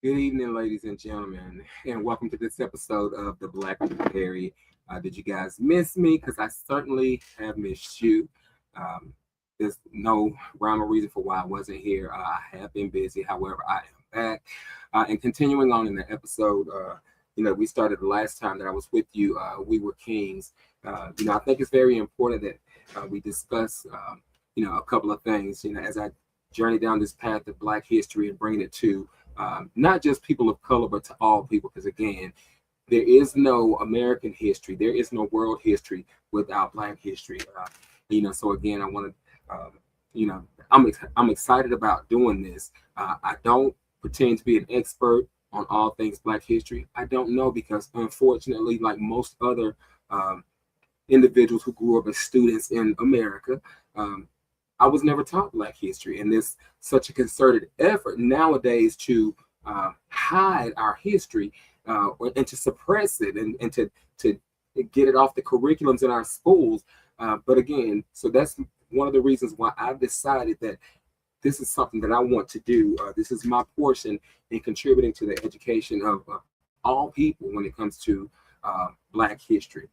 Good evening, ladies and gentlemen, and welcome to this episode of the Black Berry. Did you guys miss me? Because I certainly have missed you. Um, there's no rhyme or reason for why I wasn't here. I have been busy. However, I am back. And continuing on in the episode, we started the last time that I was with you. We were kings. I think it's very important that we discuss, a couple of things. As I journey down this path of Black history and bringing it to not just people of color, but to all people. Because again, there is no American history, there is no world history without Black history. So again, I want to, I'm excited about doing this. I don't pretend to be an expert on all things Black history. I don't know because unfortunately, like most other individuals who grew up as students in America, I was never taught Black history, and there's such a concerted effort nowadays to hide our history and to suppress it and to get it off the curriculums in our schools. But again, so that's one of the reasons why I've decided that this is something that I want to do. This is my portion in contributing to the education of all people when it comes to Black history.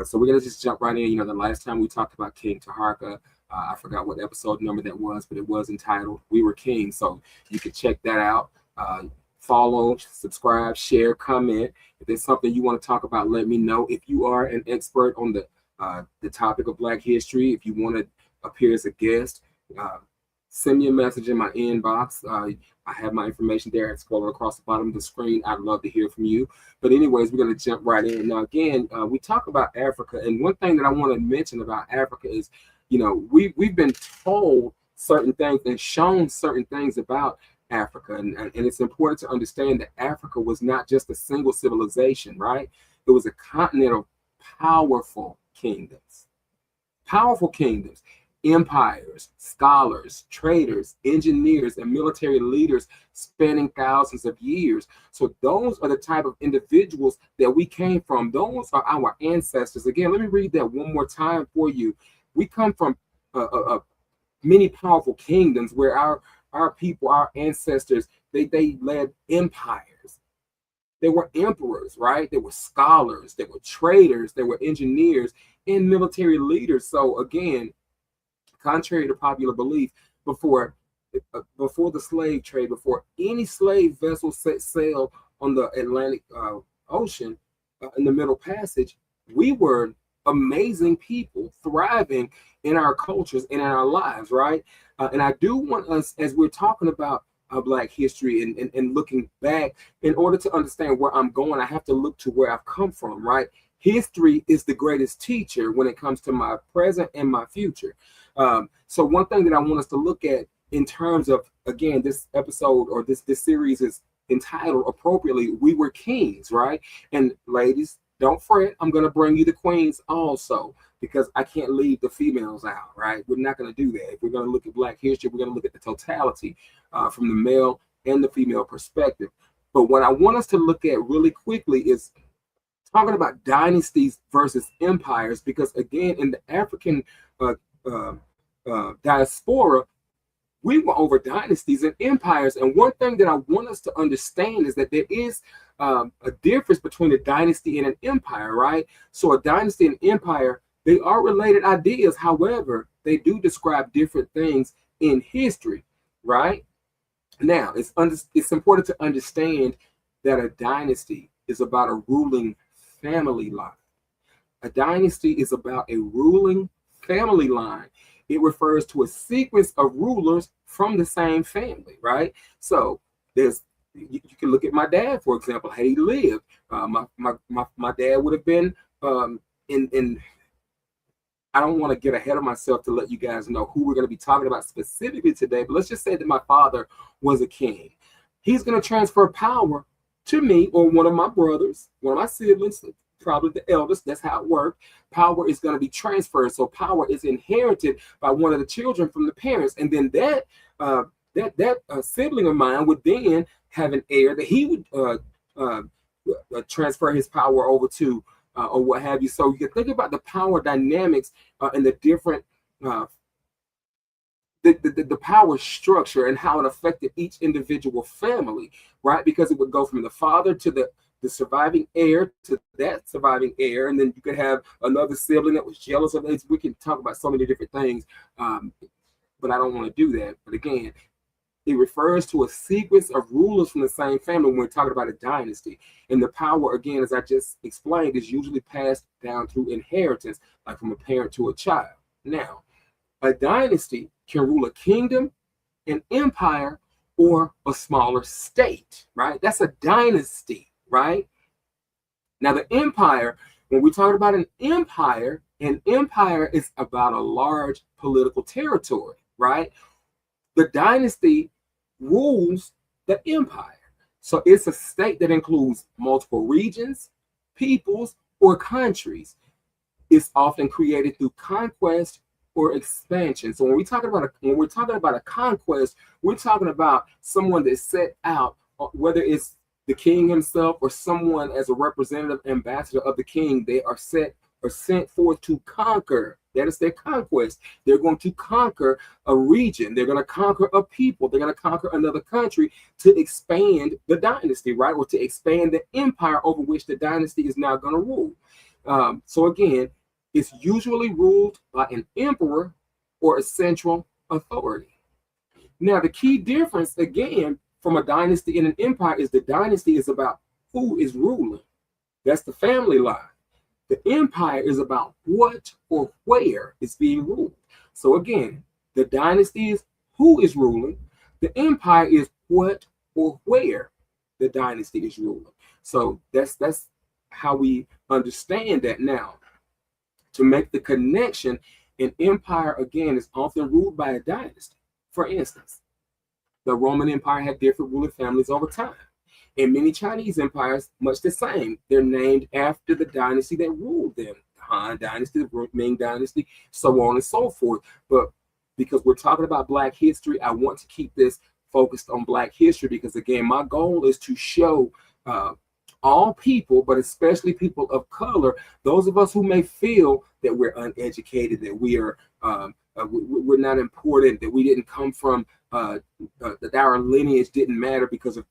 So we're going to just jump right in. The last time we talked about King Taharka, I forgot what episode number that was, but it was entitled We Were Kings. So you can check that out. Follow, subscribe, share, comment. If there's something you want to talk about, let me know. If you are an expert on the topic of Black history, if you want to appear as a guest, send me a message in my inbox. I have my information there. It's scrolling across the bottom of the screen. I'd love to hear from you. But anyways, we're going to jump right in. Now, again, we talk about Africa. And one thing that I want to mention about Africa is, we've been told certain things and shown certain things about Africa. And it's important to understand that Africa was not just a single civilization, right? It was a continent of powerful kingdoms. Powerful kingdoms. Empires, scholars, traders, engineers, and military leaders spanning thousands of years. So those are the type of individuals that we came from. Those are our ancestors. Again, let me read that one more time for you. We come from many powerful kingdoms where our people, our ancestors, they led empires. They were emperors, right? They were scholars, they were traders, they were engineers, and military leaders. So again, contrary to popular belief, before the slave trade, before any slave vessel set sail on the Atlantic Ocean in the Middle Passage, we were amazing people thriving in our cultures and in our lives, right? And I do want us, as we're talking about Black history and looking back, in order to understand where I'm going, I have to look to where I've come from, right? History is the greatest teacher when it comes to my present and my future. So one thing that I want us to look at in terms of, again, this episode or this series is entitled appropriately, We Were Kings, right? And ladies, don't fret, I'm going to bring you the queens also, because I can't leave the females out, right? We're not going to do that. If we're going to look at Black history, we're going to look at the totality from the male and the female perspective. But what I want us to look at really quickly is talking about dynasties versus empires, because again, in the African diaspora, we were over dynasties and empires. And one thing that I want us to understand is that there is a difference between a dynasty and an empire, right? So a dynasty and empire, they are related ideas. However, they do describe different things in history, right? Now, it's important to understand that a dynasty is about a ruling family line. A dynasty is about a ruling family line. It refers to a sequence of rulers from the same family, right? So you can look at my dad, for example, had he lived. My dad would have been in. I don't want to get ahead of myself to let you guys know who we're going to be talking about specifically today, but let's just say that my father was a king. He's going to transfer power to me or one of my brothers, one of my siblings, probably the eldest. That's how it worked. Power is going to be transferred. So power is inherited by one of the children from the parents. And then that sibling of mine would then have an heir that he would transfer his power over to, or what have you. So you can think about the power dynamics and the different the power structure and how it affected each individual family, right? Because it would go from the father to the surviving heir to that surviving heir, and then you could have another sibling that was jealous of it. We can talk about so many different things, but I don't want to do that. But again, it refers to a sequence of rulers from the same family when we're talking about a dynasty. And the power, again, as I just explained, is usually passed down through inheritance, like from a parent to a child. Now, a dynasty can rule a kingdom, an empire, or a smaller state, right? That's a dynasty, right? Now, the empire, when we talk about an empire is about a large political territory, right? The dynasty rules the empire. So it's a state that includes multiple regions, peoples, or countries. It's often created through conquest or expansion. So when we're talking about a conquest, we're talking about someone that set out, whether it's the king himself or someone as a representative ambassador of the king. They are sent forth to conquer. That is their conquest. They're going to conquer a region. They're going to conquer a people. They're going to conquer another country to expand the dynasty, right? Or to expand the empire over which the dynasty is now going to rule. So again, it's usually ruled by an emperor or a central authority. Now, the key difference, again, from a dynasty and an empire is the dynasty is about who is ruling. That's the family line. The empire is about what or where it's being ruled. So again, the dynasty is who is ruling. The empire is what or where the dynasty is ruling. So that's how we understand that now. To make the connection, an empire, again, is often ruled by a dynasty. For instance, the Roman Empire had different ruling families over time. And many Chinese empires, much the same. They're named after the dynasty that ruled them. The Han Dynasty, the Ming Dynasty, so on and so forth. But because we're talking about Black history, I want to keep this focused on Black history because, again, my goal is to show all people, but especially people of color, those of us who may feel that we're uneducated, that we are we're not important, that we didn't come from that our lineage didn't matter because of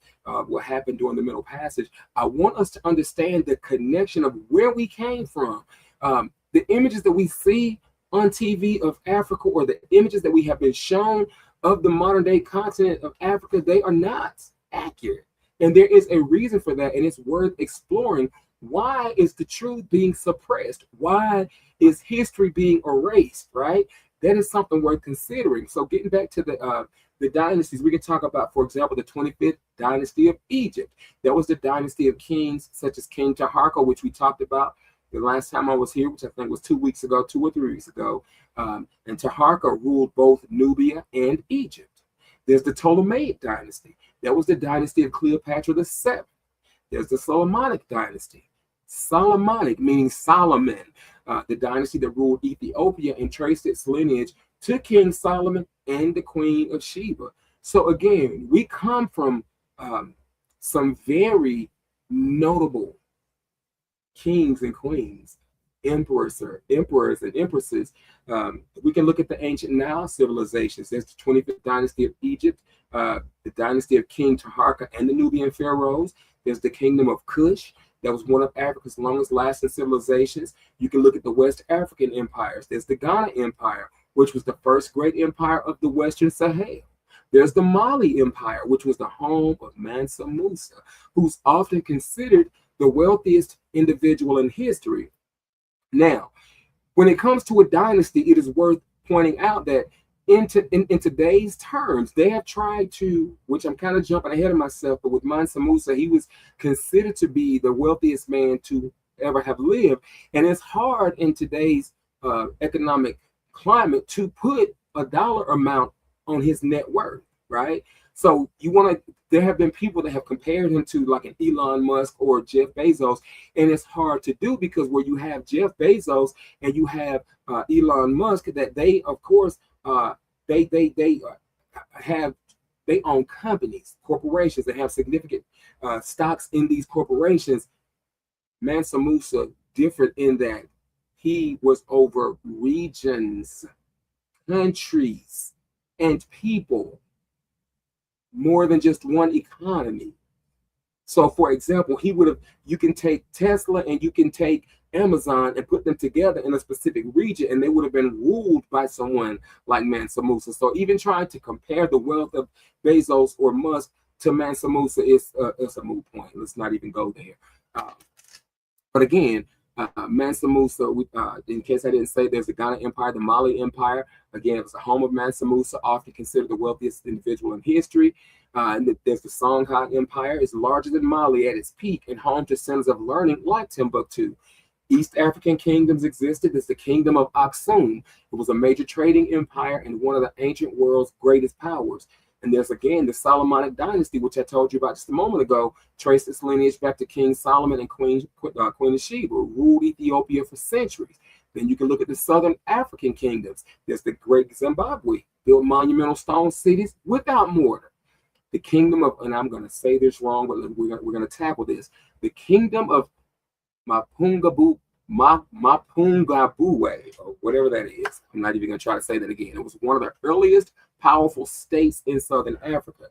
what happened during the Middle Passage. I want us to understand the connection of where we came from. The images that we see on TV of Africa, or the images that we have been shown of the modern day continent of Africa, they are not accurate. And there is a reason for that, and it's worth exploring. Why is the truth being suppressed? Why is history being erased, right? That is something worth considering. So getting back to the dynasties, we can talk about, for example, the 25th dynasty of Egypt. That was the dynasty of kings such as King Taharqa, which we talked about the last time I was here, which I think was 2 weeks ago, 2 or 3 weeks ago. And Taharqa ruled both Nubia and Egypt. There's the Ptolemaic dynasty. That was the dynasty of Cleopatra VII. There's the Solomonic dynasty. Solomonic, meaning Solomon, the dynasty that ruled Ethiopia and traced its lineage to King Solomon and the Queen of Sheba. So again, we come from some very notable kings and queens, emperors and empresses. We can look at the ancient Nile civilizations. There's the 25th dynasty of Egypt, the dynasty of King Taharqa and the Nubian pharaohs. There's the kingdom of Kush. That was one of Africa's longest lasting civilizations. You can look at the West African empires. There's the Ghana Empire, which was the first great empire of the Western Sahel. There's the Mali Empire, which was the home of Mansa Musa, who's often considered the wealthiest individual in history. Now, when it comes to a dynasty, it is worth pointing out that in today's terms, they have tried to, which I'm kind of jumping ahead of myself, but with Mansa Musa, he was considered to be the wealthiest man to ever have lived. And it's hard in today's economic climate to put a dollar amount on his net worth, right? So there have been people that have compared him to like an Elon Musk or Jeff Bezos, and it's hard to do because where you have Jeff Bezos and you have Elon Musk, that they, of course, they own companies, corporations that have significant stocks in these corporations. Mansa Musa different in that he was over regions, countries. and people more than just one economy. So, for example, you can take Tesla and you can take Amazon and put them together in a specific region, and they would have been ruled by someone like Mansa Musa. So, even trying to compare the wealth of Bezos or Musk to Mansa Musa is a moot point. Let's not even go there. But again, Mansa Musa, in case I didn't say, there's the Ghana Empire, the Mali Empire. Again, it was the home of Mansa Musa, often considered the wealthiest individual in history. And there's the Songhai Empire. It's larger than Mali at its peak and home to centers of learning like Timbuktu. East African kingdoms existed. There's the Kingdom of Aksum. It was a major trading empire and one of the ancient world's greatest powers. And there's again the Solomonic dynasty, which I told you about just a moment ago, traced its lineage back to King Solomon and Queen of Sheba, ruled Ethiopia for centuries. Then you can look at the Southern African kingdoms. There's the Great Zimbabwe, built monumental stone cities without mortar. The kingdom of, and I'm going to say this wrong, but we're going to tackle this. The kingdom of Mapungabwe, or whatever that is. I'm not even going to try to say that again. It was one of the earliest powerful states in Southern Africa.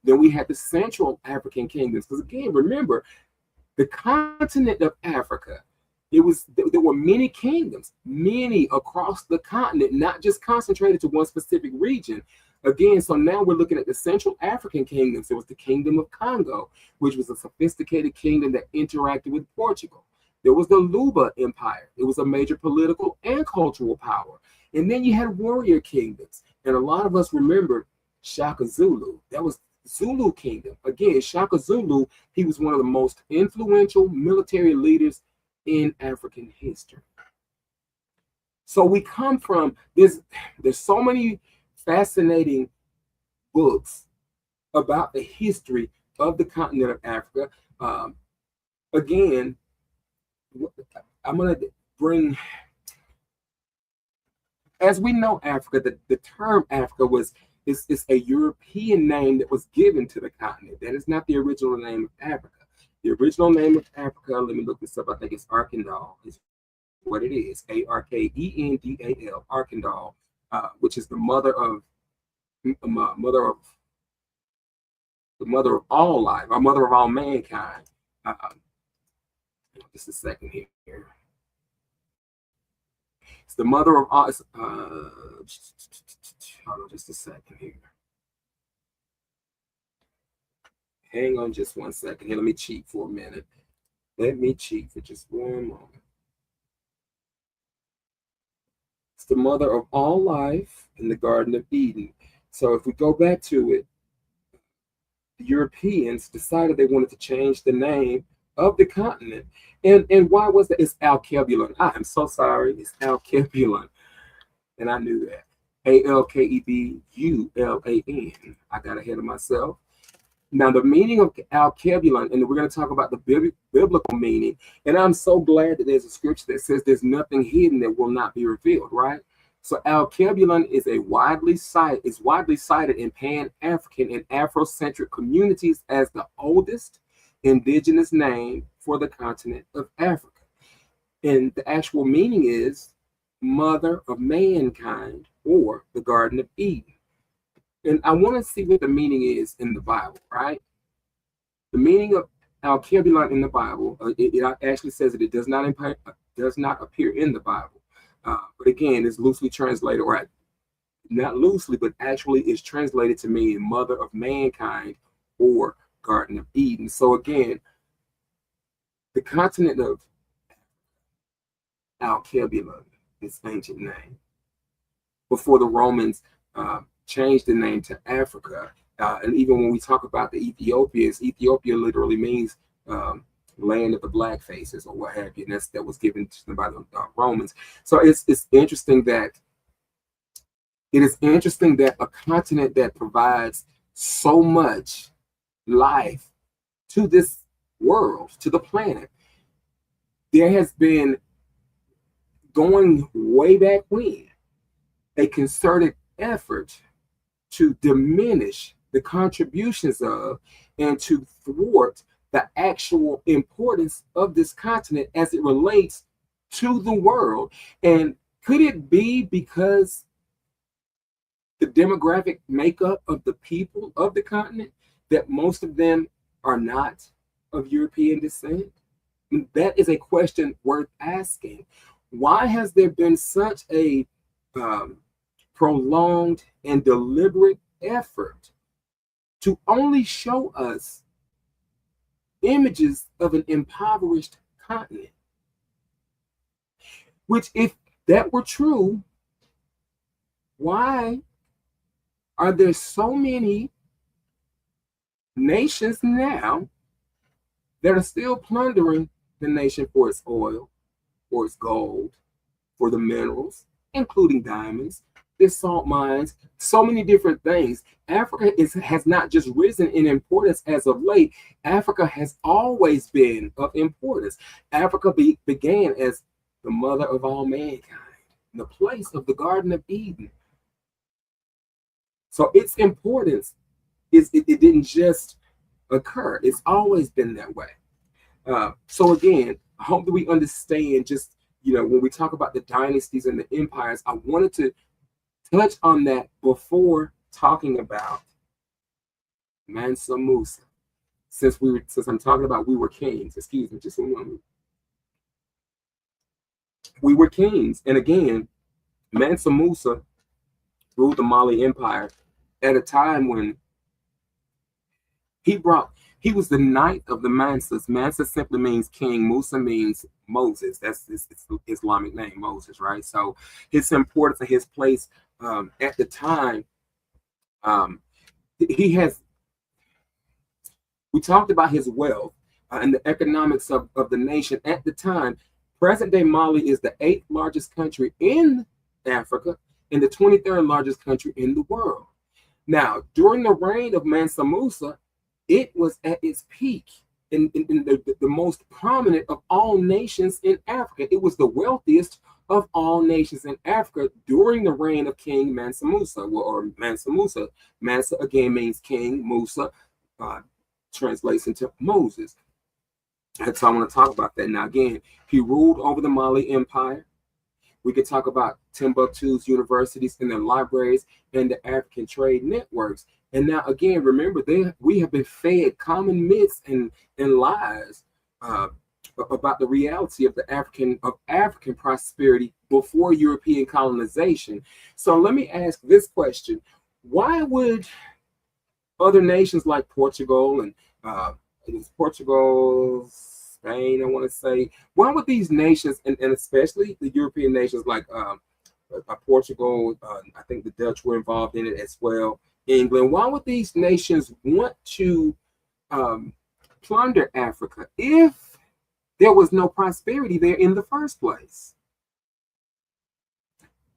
Then we had the Central African kingdoms. Because again, remember, the continent of Africa, there were many kingdoms, many across the continent, not just concentrated to one specific region. Again, so now we're looking at the Central African kingdoms. There was the Kingdom of Congo, which was a sophisticated kingdom that interacted with Portugal. There was the Luba Empire. It was a major political and cultural power. And then you had warrior kingdoms. And a lot of us remember Shaka Zulu. That was Zulu kingdom. Again, Shaka Zulu, he was one of the most influential military leaders in African history. So we come from this, there's so many fascinating books about the history of the continent of Africa. Again, I'm going to bring, as we know Africa, the term Africa is a European name that was given to the continent. That is not the original name of Africa. The original name of Africa, let me look this up, I think it's Arkandal, is what it is, Arkendal, Arkandal, which is the mother of all life, or mother of all mankind. Just a second here. It's the mother of all. Hold on just a second here. Hang on just 1 second here. Let me cheat for a minute. Let me cheat for just one moment. It's the mother of all life in the Garden of Eden. So if we go back to it, the Europeans decided they wanted to change the name of the continent. And why was that? It's Alkebulan. I am so sorry. It's Alkebulan. And I knew that. Alkebulan. I got ahead of myself. Now, the meaning of Alkebulan, and we're going to talk about the biblical meaning. And I'm so glad that there's a scripture that says there's nothing hidden that will not be revealed, right? So Alkebulan is widely cited in Pan-African and Afrocentric communities as the oldest indigenous name for the continent of Africa. And the actual meaning is mother of mankind, or the Garden of Eden. And I want to see what the meaning is in the Bible, right? The meaning of Alkebulan in the Bible, it actually says that it does not appear in the Bible. But again, it's loosely translated, right? Not loosely, but actually is translated to mean mother of mankind or Garden of Eden. So again, the continent of Alkebulan, its ancient name, before the Romans changed the name to Africa. And even when we talk about the Ethiopians, Ethiopia literally means land of the black faces or what have you. And that was given to them by the Romans. So it's interesting that a continent that provides so much life to this world, to the planet, there has been, going way back when, a concerted effort to diminish the contributions of and to thwart the actual importance of this continent as it relates to the world. And could it be because the demographic makeup of the people of the continent, that most of them are not of European descent? That is a question worth asking. Why has there been such a prolonged and deliberate effort to only show us images of an impoverished continent? Which, if that were true, why are there so many nations now that are still plundering the nation for its oil, for its gold, for the minerals, including diamonds, their salt mines, so many different things? Africa has not just risen in importance as of late. Africa has always been of importance. Africa began as the mother of all mankind, the place of the Garden of Eden. So its importance it didn't just occur. It's always been that way. So again, I hope that we understand, just, when we talk about the dynasties and the empires, I wanted to touch on that before talking about Mansa Musa. Since I'm talking about we were kings, excuse me, just a moment. We were kings. And again, Mansa Musa ruled the Mali Empire at a time when he was the knight of the Mansas. Mansa simply means king. Musa means Moses. That's his Islamic name, Moses, right? So his importance and his place at the time, we talked about his wealth and the economics of the nation at the time. Present-day Mali is the 8th largest country in Africa and the 23rd largest country in the world. Now, during the reign of Mansa Musa, it was at its peak in the most prominent of all nations in Africa. It was the wealthiest of all nations in Africa during the reign of King Mansa Musa, or Mansa Musa. Mansa again means king. Musa translates into Moses. And so I want to talk about that. Now, again, he ruled over the Mali Empire. We could talk about Timbuktu's universities and their libraries and the African trade networks. And now, again, remember, we have been fed common myths and lies about the reality of African prosperity before European colonization. So let me ask this question: why would other nations like Portugal and Spain, I want to say, why would these nations, and especially the European nations like Portugal, I think the Dutch were involved in it as well, England, why would these nations want to plunder Africa if there was no prosperity there in the first place?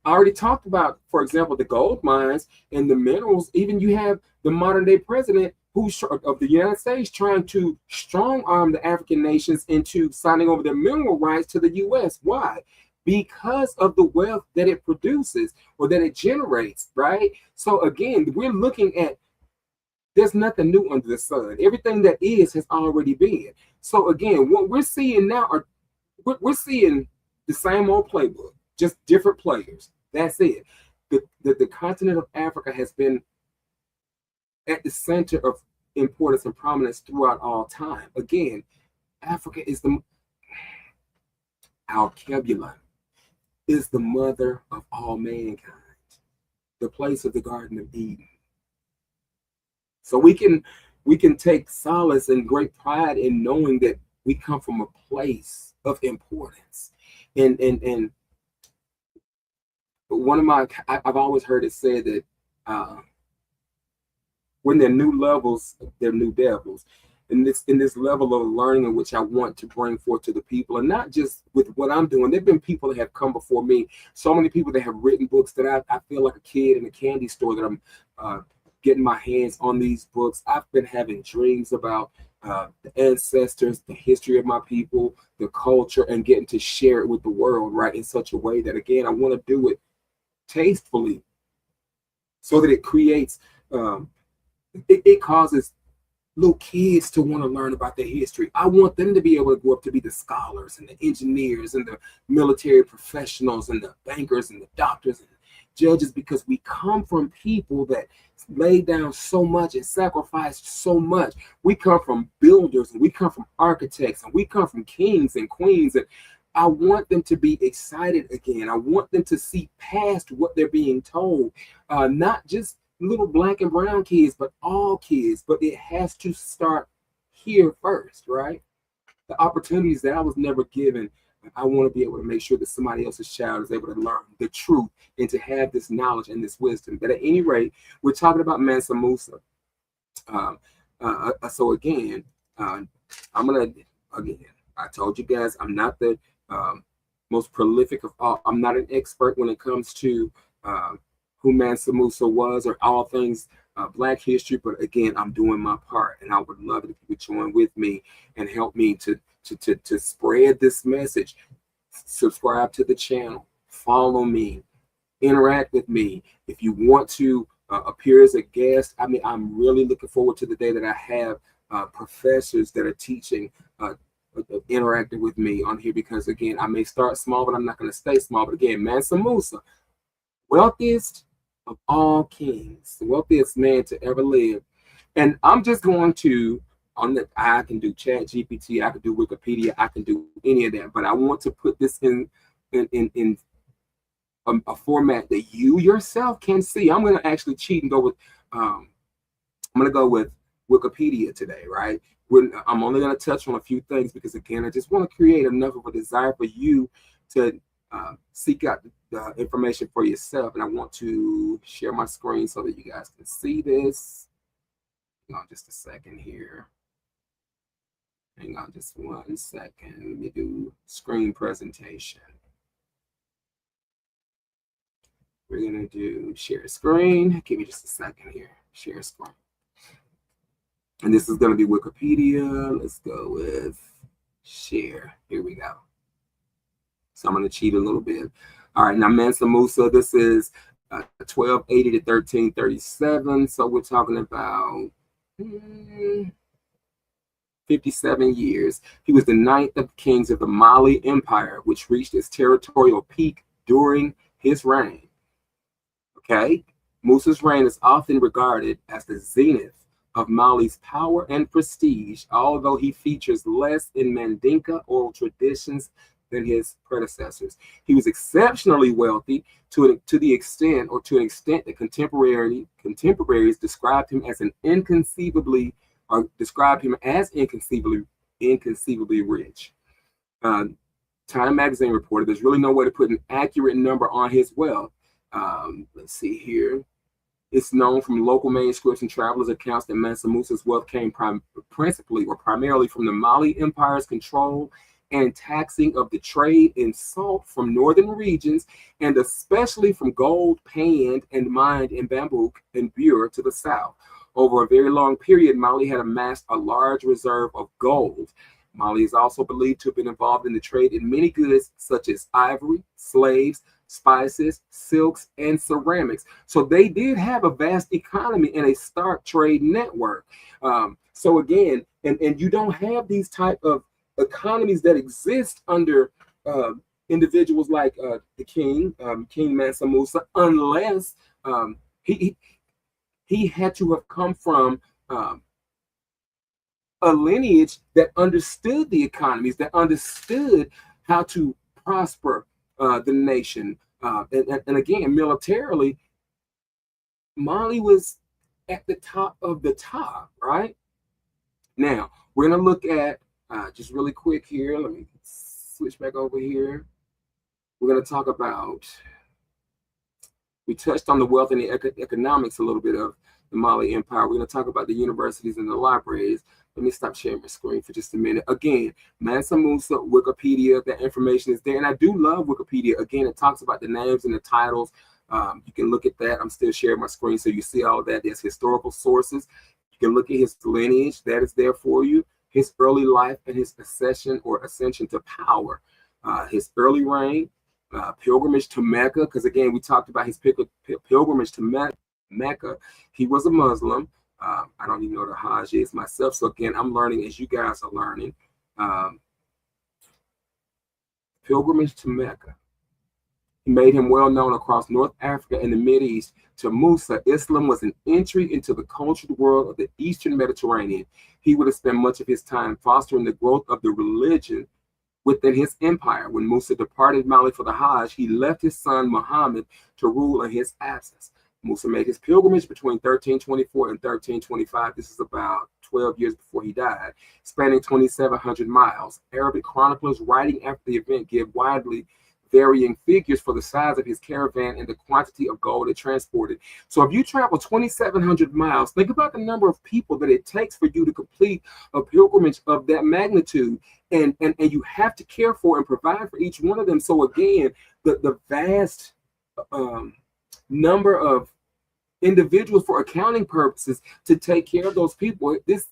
I already talked about, for example, the gold mines and the minerals. Even you have the modern day president of the United States trying to strong arm the African nations into signing over their mineral rights to the U.S. Why? Because of the wealth that it produces or that it generates, right? So again, we're looking at, there's nothing new under the sun. Everything that has already been. So again, what we're seeing now we're seeing the same old playbook, just different players. That's it. The continent of Africa has been at the center of importance and prominence throughout all time. Again, Africa is our Kebula is the mother of all mankind, the place of the Garden of Eden. So we can take solace and great pride in knowing that we come from a place of importance. And I've always heard it said that when there are new levels, there are new devils. In this level of learning in which I want to bring forth to the people, and not just with what I'm doing. There've been people that have come before me, so many people that have written books that I feel like a kid in a candy store that I'm getting my hands on these books. I've been having dreams about the ancestors, the history of my people, the culture, and getting to share it with the world, right, in such a way that, again, I want to do it tastefully so that it creates, it causes little kids to want to learn about their history. I want them to be able to grow up to be the scholars and the engineers and the military professionals and the bankers and the doctors judges because we come from people that laid down so much and sacrificed so much. We come from builders and we come from architects and we come from kings and queens. And I want them to be excited again. I want them to see past what they're being told, not just little black and brown kids, but all kids. But it has to start here first, right? The opportunities that I was never given, I want to be able to make sure that somebody else's child is able to learn the truth and to have this knowledge and this wisdom. But at any rate, we're talking about Mansa Musa. So again, I'm again, I told you guys, I'm not the most prolific of all. I'm not an expert when it comes to who Mansa Musa was or all things Black history, but again, I'm doing my part, and I would love it if you would join with me and help me to spread this message. Subscribe to the channel, follow me, interact with me. If you want to appear as a guest, I mean, I'm really looking forward to the day that I have professors that are teaching, interacting with me on here, because again, I may start small, but I'm not going to stay small. But again, Mansa Musa, wealthiest of all kings, the wealthiest man to ever live. And I'm just going to, I can do Chat GPT, I can do Wikipedia, I can do any of that, but I want to put this in a format that you yourself can see. I'm going to actually cheat and go with, I'm going to go with Wikipedia today, right? I'm only going to touch on a few things because, again, I just want to create enough of a desire for you to seek out the information for yourself. And I want to share my screen so that you guys can see this. Hang on just a second here. Hang on just 1 second. Let me do screen presentation. We're going to do share screen. Give me just a second here. Share screen. And this is going to be Wikipedia. Let's go with share. Here we go. So I'm going to cheat a little bit. All right, now Mansa Musa, this is 1280 to 1337. So we're talking about 57 years. He was the 9th of kings of the Mali Empire, which reached its territorial peak during his reign. Okay, Musa's reign is often regarded as the zenith of Mali's power and prestige, although he features less in Mandinka oral traditions than his predecessors. He was exceptionally wealthy to an extent that contemporaries described him as inconceivably rich. Time magazine reported there's really no way to put an accurate number on his wealth. Let's see here. It's known from local manuscripts and travelers' accounts that Mansa Musa's wealth came primarily from the Mali Empire's control and taxing of the trade in salt from northern regions, and especially from gold panned and mined in Bambouk and Bure to the south. Over a very long period, Mali had amassed a large reserve of gold. Mali is also believed to have been involved in the trade in many goods such as ivory, slaves, spices, silks, and ceramics. So they did have a vast economy and a stark trade network. So again, and you don't have these type of economies that exist under individuals like the king, King Mansa Musa, unless he had to have come from a lineage that understood the economies, that understood how to prosper the nation. And again, militarily, Mali was at the top of the top, right? Now, we're going to look at, just really quick here, let me switch back over here. We're going to talk about, we touched on the wealth and the economics a little bit of the Mali Empire. We're going to talk about the universities and the libraries. Let me stop sharing my screen for just a minute. Again, Mansa Musa, Wikipedia, that information is there. And I do love Wikipedia. Again, it talks about the names and the titles. You can look at that. I'm still sharing my screen so you see all of that. There's historical sources. You can look at his lineage. That is there for you. His early life and his ascension to power. His early reign, pilgrimage to Mecca. Because again, we talked about his pilgrimage to Mecca. He was a Muslim. I don't even know what a Hajj is myself. So again, I'm learning as you guys are learning. Pilgrimage to Mecca. He made him well known across North Africa and the Mideast. To Musa, Islam was an entry into the cultured world of the Eastern Mediterranean. He would have spent much of his time fostering the growth of the religion within his empire. When Musa departed Mali for the Hajj, he left his son Muhammad to rule in his absence. Musa made his pilgrimage between 1324 and 1325. This is about 12 years before he died, spanning 2,700 miles. Arabic chroniclers writing after the event give widely varying figures for the size of his caravan and the quantity of gold it transported. So if you travel 2,700 miles, think about the number of people that it takes for you to complete a pilgrimage of that magnitude. And you have to care for and provide for each one of them. So again, the vast number of individuals for accounting purposes to take care of those people, this,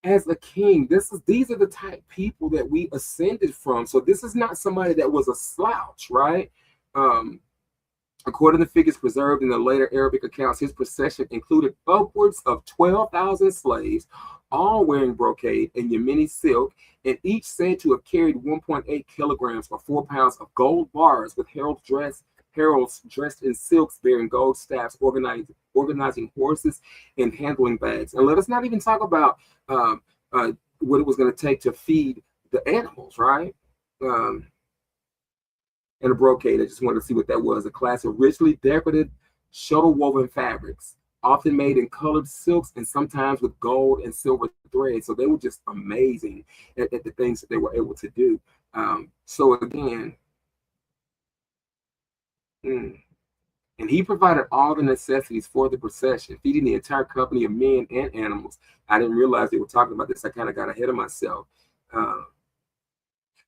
as a king, these are the type people that we ascended from. So this is not somebody that was a slouch, right? According to figures preserved in the later Arabic accounts, his procession included upwards of 12,000 slaves, all wearing brocade and Yemeni silk, and each said to have carried 1.8 kilograms or 4 pounds of gold bars, with heralds dressed in silks bearing gold staffs, organizing horses and handling bags. And let us not even talk about what it was going to take to feed the animals, right? And a brocade, I just wanted to see what that was. A class of richly decorated shuttle woven fabrics, often made in colored silks and sometimes with gold and silver thread. So they were just amazing at the things that they were able to do. So again, and he provided all the necessities for the procession, feeding the entire company of men and animals. I didn't realize they were talking about this. I kind of got ahead of myself.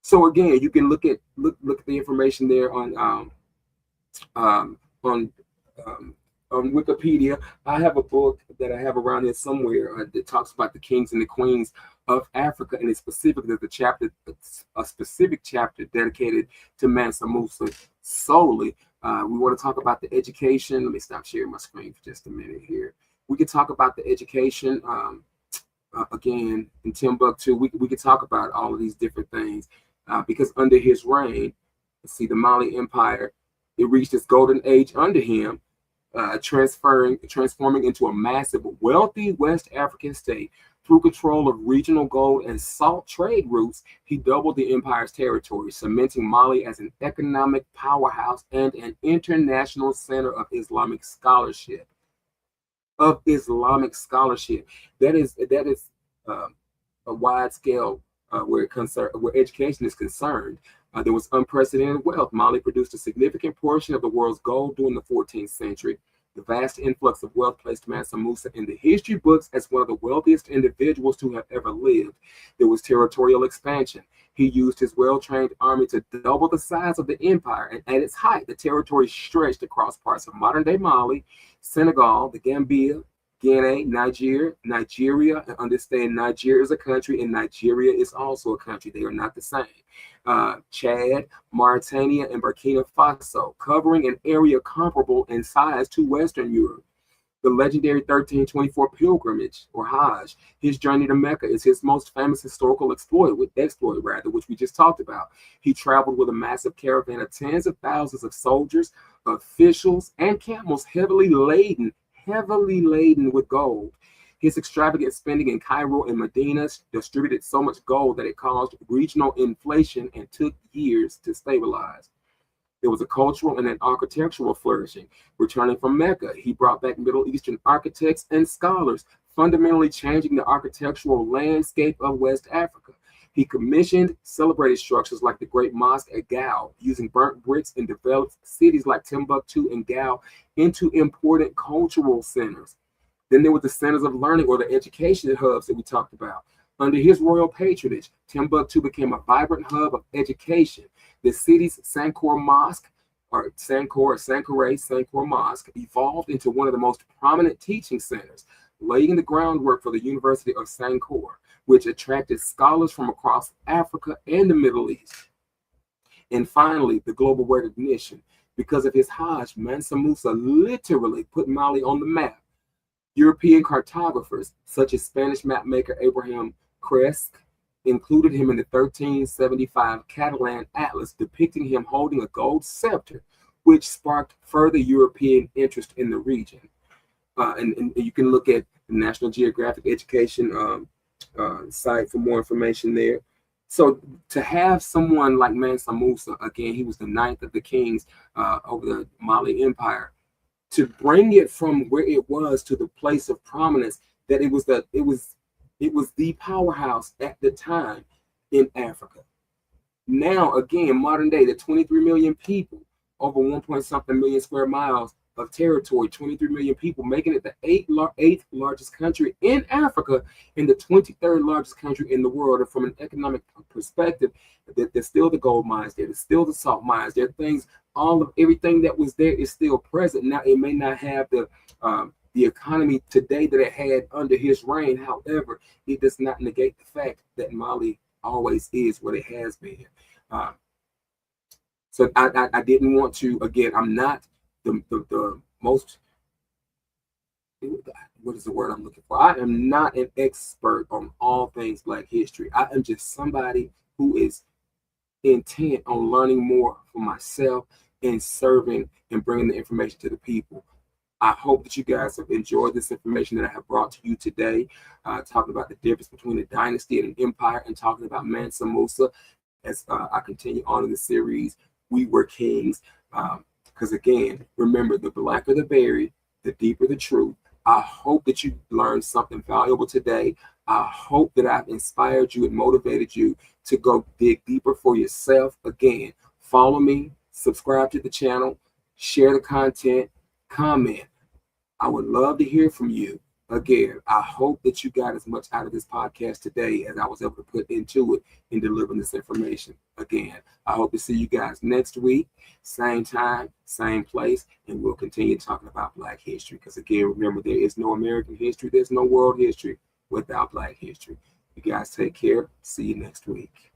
So again, you can look at the information there on Wikipedia. I have a book that I have around here somewhere that talks about the kings and the queens of Africa, and it's specifically a specific chapter dedicated to Mansa Musa solely. We want to talk about the education. Let me stop sharing my screen for just a minute here. We could talk about the education again in Timbuktu. We could talk about all of these different things because under his reign, let's see, the Mali Empire, it reached its golden age under him, transforming into a massive, wealthy West African state. Through control of regional gold and salt trade routes, he doubled the empire's territory, cementing Mali as an economic powerhouse and an international center of Islamic scholarship. That is a wide scale where education is concerned. There was unprecedented wealth. Mali produced a significant portion of the world's gold during the 14th century. The vast influx of wealth placed Mansa Musa in the history books as one of the wealthiest individuals to have ever lived. There was territorial expansion. He used his well-trained army to double the size of the empire, and at its height, the territory stretched across parts of modern-day Mali, Senegal, the Gambia, Guinea, Nigeria, and understand Nigeria is a country and Nigeria is also a country. They are not the same. Chad, Mauritania, and Burkina Faso, covering an area comparable in size to Western Europe. The legendary 1324 pilgrimage, or Hajj, his journey to Mecca, is his most famous historical exploit, which we just talked about. He traveled with a massive caravan of tens of thousands of soldiers, officials, and camels heavily laden with gold. His extravagant spending in Cairo and Medina distributed so much gold that it caused regional inflation and took years to stabilize. There was a cultural and an architectural flourishing. Returning from Mecca, he brought back Middle Eastern architects and scholars, fundamentally changing the architectural landscape of West Africa. He commissioned celebrated structures like the Great Mosque at Gao, using burnt bricks, and developed cities like Timbuktu and Gao into important cultural centers. Then there were the centers of learning, or the education hubs that we talked about. Under his royal patronage, Timbuktu became a vibrant hub of education. The city's Sankore Mosque, or Sankore Mosque, evolved into one of the most prominent teaching centers, laying the groundwork for the University of Sankore, which attracted scholars from across Africa and the Middle East. And finally, the global recognition. Because of his Hajj, Mansa Musa literally put Mali on the map. European cartographers, such as Spanish mapmaker Abraham Cresque included him in the 1375 Catalan Atlas, depicting him holding a gold scepter, which sparked further European interest in the region. And you can look at the National Geographic Education site for more information there. So to have someone like Mansa Musa, again, he was the ninth of the kings over the Mali Empire, to bring it from where it was to the place of prominence that it was the powerhouse at the time in Africa. Now, again, modern day, the 23 million people, over 1 point something million square miles of territory, 23 million people, making it the eighth largest country in Africa and the 23rd largest country in the world. And from an economic perspective, there's still the gold mines there, there's still the salt mines, there are things, everything that was there is still present. Now, it may not have the economy today that it had under his reign. However, it does not negate the fact that Mali always is what it has been. So I didn't want to, again, I'm not the most, what is the word I'm looking for? I am not an expert on all things Black history. I am just somebody who is intent on learning more for myself and serving and bringing the information to the people. I hope that you guys have enjoyed this information that I have brought to you today, talking about the difference between a dynasty and an empire, and talking about Mansa Musa as I continue on in the series, We Were Kings. Because again, remember, the blacker the berry, the deeper the truth. I hope that you learned something valuable today. I hope that I've inspired you and motivated you to go dig deeper for yourself. Again, follow me, subscribe to the channel, share the content, comment. I would love to hear from you. Again, I hope that you got as much out of this podcast today as I was able to put into it in delivering this information. Again, I hope to see you guys next week, same time, same place, and we'll continue talking about Black history. Because again, remember, there is no American history, there's no world history without Black history. You guys take care. See you next week.